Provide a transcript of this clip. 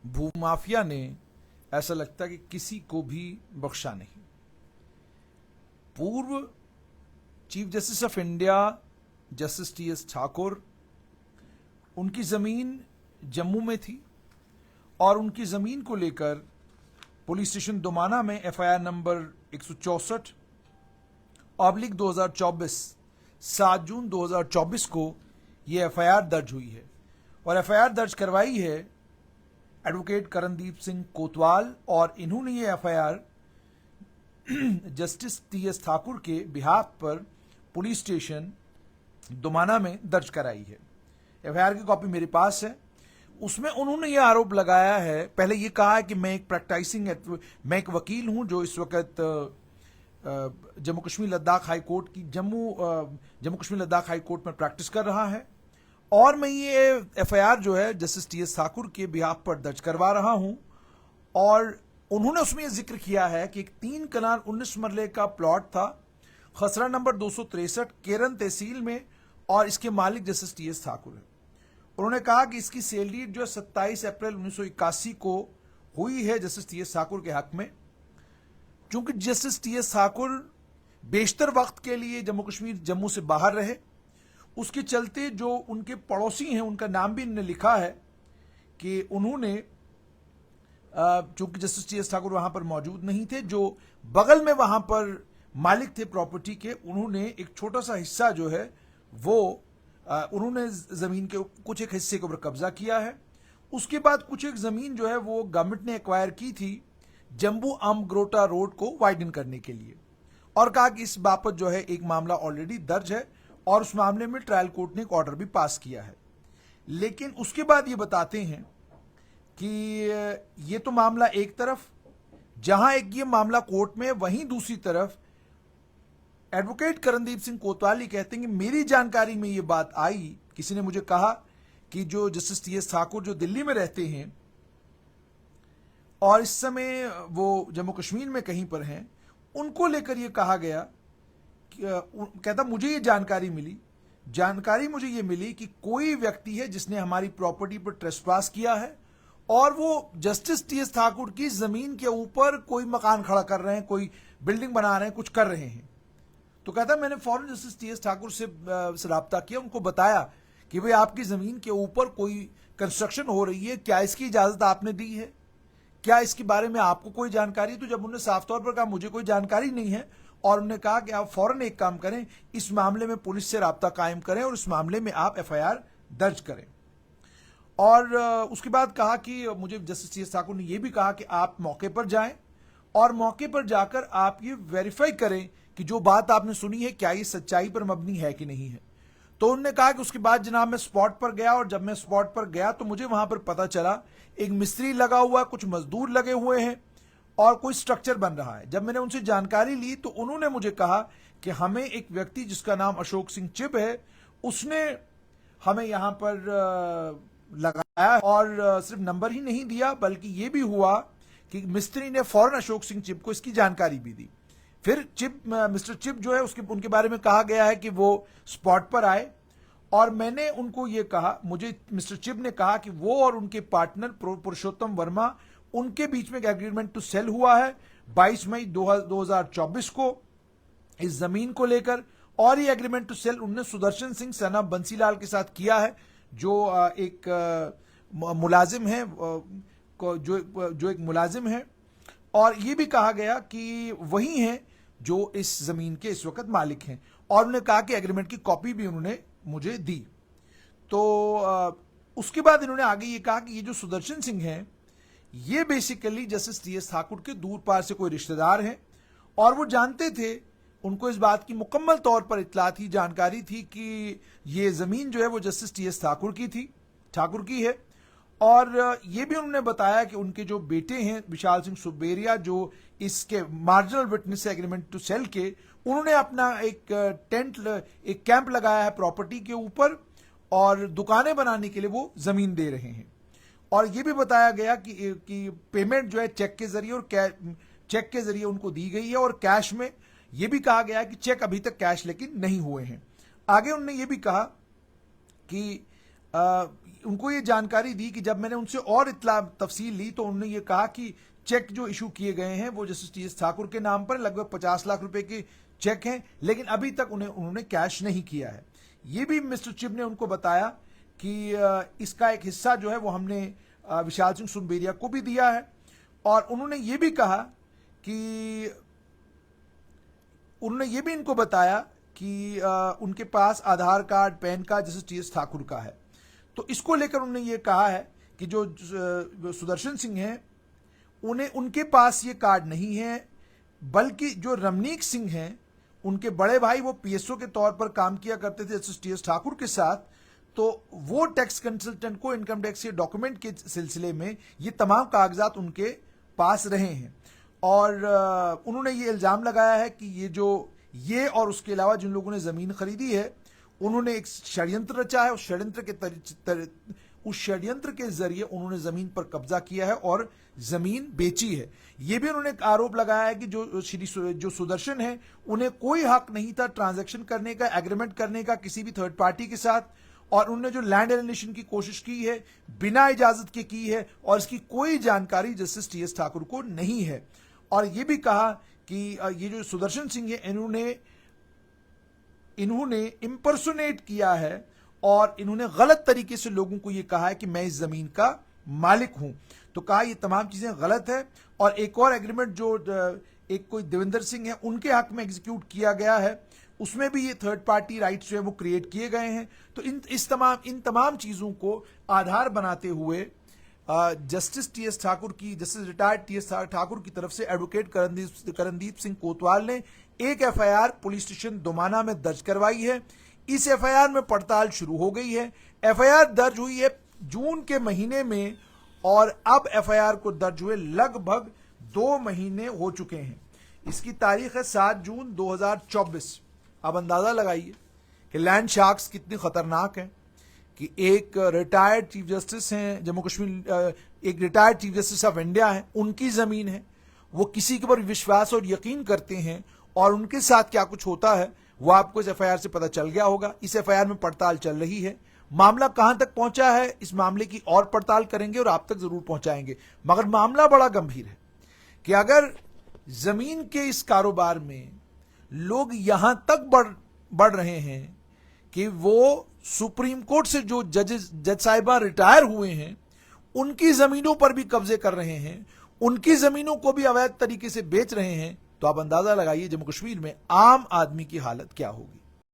भूमाफिया ने ऐसा लगता है कि किसी को भी बख्शा नहीं। पूर्व chief justice of India justice T.S.. Thakur, उनकी जमीन जम्मू में थी और उनकी जमीन को लेकर पुलिस स्टेशन दोमाना में एफआईआर नंबर 164/2024 7 जून 2024 को यह एफआईआर दर्ज हुई है और एफआईआर दर्ज करवाई है एडवोकेट करणदीप सिंह कोतवाल, और इन्होंने ये एफआईआर जस्टिस टी.एस. ठाकुर के बिहाफ पर पुलिस स्टेशन दोमाना में दर्ज कराई है। एफआईआर की कॉपी मेरे पास है। उसमें उन्होंने यह आरोप लगाया है, पहले यह कहा है कि मैं एक वकील हूं जो इस वक्त जम्मू कश्मीर लद्दाख हाई कोर्ट की जम्मू कश्मीर लद्दाख हाई कोर्ट में प्रैक्टिस कर रहा है और मैं ये एफआईआर जो है जस्टिस टी.एस. ठाकुर के बिहाफ पर दर्ज करवा रहा हूं। और उन्होंने उसमें यह जिक्र किया है कि एक 3 कनाल 19 मरले का प्लॉट था, खसरा नंबर 263, केरन तहसील में, और इसके मालिक जस्टिस टी.एस. ठाकुर है। उन्होंने कहा कि इसकी सेल डीड जो 27 अप्रैल 1981 को हुई है जस्टिस टी.एस. ठाकुर के हक में। चूंकि जस्टिस टी.एस. ठाकुर बेशतर वक्त के लिए जम्मू से बाहर रहे, उसके चलते जो उनके पड़ोसी हैं उनका नाम भी इन्होंने लिखा है कि उन्होंने, चूंकि जस्टिस टी.एस. ठाकुर वहां पर मौजूद नहीं थे, जो बगल में वहां पर मालिक थे प्रॉपर्टी के, उन्होंने एक छोटा सा हिस्सा जो है वो उन्होंने जमीन के कुछ एक हिस्से के ऊपर कब्जा किया है। उसके बाद कुछ एक जमीन जो है वो गवर्नमेंट ने एक्वायर की थी जम्बू अमग्रोटा रोड को वाइडन करने के लिए, और कहा कि इस बाबत जो है एक मामला ऑलरेडी दर्ज है और उस मामले में ट्रायल कोर्ट ने एक ऑर्डर भी पास किया है। लेकिन उसके बाद ये बताते हैं कि ये तो मामला एक तरफ, जहां एक ये मामला कोर्ट में, वहीं दूसरी तरफ एडवोकेट करणदीप सिंह कोतवाल कहते हैं कि मेरी जानकारी में ये बात आई, किसी ने मुझे कहा कि जो जस्टिस टी.एस. ठाकुर जो दिल्ली में रहते हैं और इस समय वो जम्मू कश्मीर में कहीं पर हैं, उनको लेकर ये कहा गया, कहता मुझे ये जानकारी मुझे ये मिली कि कोई व्यक्ति है जिसने हमारी प्रॉपर्टी पर ट्रेसपास किया है और वो जस्टिस टी.एस. ठाकुर की जमीन के ऊपर कोई मकान खड़ा कर रहे हैं, कोई बिल्डिंग बना रहे हैं, कुछ कर रहे हैं। तो कहता मैंने फौरन जस्टिस टी.एस. ठाकुर से राब्ता किया, उनको बताया कि भाई आपकी जमीन के ऊपर कोई कंस्ट्रक्शन हो रही है, क्या इसकी इजाजत आपने दी है, क्या इसके बारे में आपको कोई जानकारी? तो जब उन्होंने साफ तौर पर कहा मुझे कोई जानकारी नहीं है, और उन्होंने कहा कि आप फौरन एक काम करें, इस मामले में पुलिस से राब्ता कायम करें और इस मामले में आप एफआईआर दर्ज करें। और उसके बाद कहा कि मुझे जस्टिस टी.एस. ठाकुर ने यह भी कहा कि आप मौके पर जाएं और मौके पर जाकर आप ये वेरीफाई करें कि जो बात आपने सुनी है क्या ये सच्चाई पर मबनी है कि नहीं है। तो उन्होंने कहा कि उसके बाद जनाब मैं स्पॉट पर गया, और जब मैं स्पॉट पर गया तो मुझे वहां पर पता चला एक मिस्त्री लगा हुआ, कुछ मजदूर लगे हुए हैं और कोई स्ट्रक्चर बन रहा है। जब मैंने उनसे जानकारी ली तो उन्होंने मुझे कहा कि हमें एक व्यक्ति जिसका नाम अशोक सिंह चिब है, उसने हमें यहां पर लगाया, और सिर्फ नंबर ही नहीं दिया बल्कि यह भी हुआ कि मिस्त्री ने फौरन अशोक सिंह चिब को इसकी जानकारी भी दी। फिर मिस्टर चिब जो है उनके बारे में कहा गया है कि वो स्पॉट पर आए और मैंने उनको ये कहा, मुझे मिस्टर चिब ने कहा कि वो और उनके पार्टनर पुरुषोत्तम वर्मा, उनके बीच में एक एग्रीमेंट टू सेल हुआ है 22 मई 2024 को इस जमीन को लेकर, और ये एग्रीमेंट टू सेल उन्होंने सुदर्शन सिंह सना बंसीलाल के साथ किया है, जो एक मुलाजिम है, जो एक मुलाजिम है, और ये भी कहा गया कि वही हैं जो इस जमीन के इस वक्त मालिक हैं, और उन्होंने कहा कि एग्रीमेंट की कॉपी भी उन्होंने मुझे दी। तो उसके बाद इन्होंने आगे ये कहा कि ये जो सुदर्शन सिंह हैं ये बेसिकली जस्टिस टी.एस. ठाकुर के दूर पार से कोई रिश्तेदार हैं, और वो जानते थे, उनको इस बात की मुकम्मल तौर पर इत्तला थी, जानकारी थी कि ये जमीन जो है वो जस्टिस टी.एस. ठाकुर की है। और ये भी उन्होंने बताया कि उनके जो बेटे हैं विशाल सिंह सुबेरिया, जो इसके marginal witness agreement to sell के, उन्होंने अपना एक कैंप लगाया है प्रॉपर्टी के ऊपर और दुकानें बनाने के लिए वो जमीन दे रहे हैं। और ये भी बताया गया कि पेमेंट जो है चेक के जरिए और चेक के जरिए उनको दी गई है, और कैश में ये भी कहा गया कि चेक अभी तक कैश लेकिन नहीं हुए हैं। आगे उन्होंने ये भी कहा कि उनको ये जानकारी दी कि जब मैंने उनसे और इत्तला तफसील ली तो उन्होंने ये कहा कि चेक जो इशू किए गए हैं वो जस्टिस टी एस ठाकुर के नाम पर लगभग 50 लाख रुपए के चेक हैं, लेकिन अभी तक उन्होंने कैश नहीं किया है। ये भी मिस्टर चिब ने उनको बताया कि इसका एक हिस्सा जो है वो हमने विशाल सिंह सुनबेरिया को भी दिया है, और उन्होंने ये भी कहा कि उन्होंने ये भी इनको बताया कि उनके पास आधार कार्ड, पैन कार्ड जैसे टी एस ठाकुर का है। तो इसको लेकर उन्होंने ये कहा है कि जो सुदर्शन सिंह हैं उनके पास ये कार्ड नहीं है, बल्कि जो रमनीक सिंह हैं उनके बड़े भाई वो पीएसओ के तौर पर काम किया करते थे जस्टिस टी एस ठाकुर के साथ, तो वो टैक्स कंसल्टेंट को इनकम टैक्स के डॉक्यूमेंट के सिलसिले में ये तमाम कागजात उनके पास रहे हैं। और उन्होंने ये इल्ज़ाम लगाया है कि ये और उसके अलावा जिन लोगों ने ज़मीन खरीदी है उन्होंने एक षड्यंत्र रचा है। उस षड्यंत्र के जरिए उन्होंने ज़मीन पर कब्जा किया है और ज़मीन बेची है। ये भी उन्होंने आरोप लगाया है कि जो सुदर्शन है उन्हें कोई हक नहीं था ट्रांजैक्शन करने का, एग्रीमेंट करने का किसी भी थर्ड पार्टी के साथ, और उन्होंने जो लैंड एलिनेशन की कोशिश की है बिना इजाजत के की है और इसकी कोई जानकारी जस्टिस टी एस ठाकुर को नहीं है। और ये भी कहा कि ये जो सुदर्शन सिंह है इन्होंने इंपर्सोनेट किया है और इन्होंने गलत तरीके से लोगों को ये कहा है कि मैं इस जमीन का मालिक हूं। तो कहा ये तमाम चीजें गलत है। और एक और एग्रीमेंट जो एक कोई देवेंद्र सिंह है उनके हक में एग्जीक्यूट किया गया है, उसमें भी ये थर्ड पार्टी राइट्स जो है वो क्रिएट किए गए हैं। तो इन तमाम चीजों को आधार बनाते हुए जस्टिस टी एस ठाकुर की, justice retired T S Thakur की तरफ से एडवोकेट करणदीप सिंह कोतवाल ने एक एफआईआर पुलिस स्टेशन दोमाना में दर्ज करवाई है। इस एफआईआर में पड़ताल शुरू हो गई है। एफआईआर दर्ज हुई है जून के महीने में और अब एफआईआर को दर्ज हुए लगभग 2 महीने हो चुके हैं। इसकी तारीख है 7 जून 2024। अब अंदाजा लगाइए कि लैंड शार्क्स कितने खतरनाक हैं कि एक रिटायर्ड चीफ जस्टिस हैं जम्मू कश्मीर, एक retired chief justice of India है, उनकी जमीन है, वो किसी के ऊपर विश्वास और यकीन करते हैं और उनके साथ क्या कुछ होता है वो आपको इस एफआईआर से पता चल गया होगा। इस एफआईआर में पड़ताल चल रही है। मामला कहां तक पहुंचा है इस मामले की और पड़ताल करेंगे और आप तक जरूर पहुंचाएंगे। मगर मामला बड़ा गंभीर है कि अगर जमीन के इस कारोबार में लोग यहां तक बढ़ रहे हैं कि वो सुप्रीम कोर्ट से जो जज साहिबा रिटायर हुए हैं उनकी जमीनों पर भी कब्जे कर रहे हैं, उनकी जमीनों को भी अवैध तरीके से बेच रहे हैं, तो आप अंदाजा लगाइए जम्मू कश्मीर में आम आदमी की हालत क्या होगी।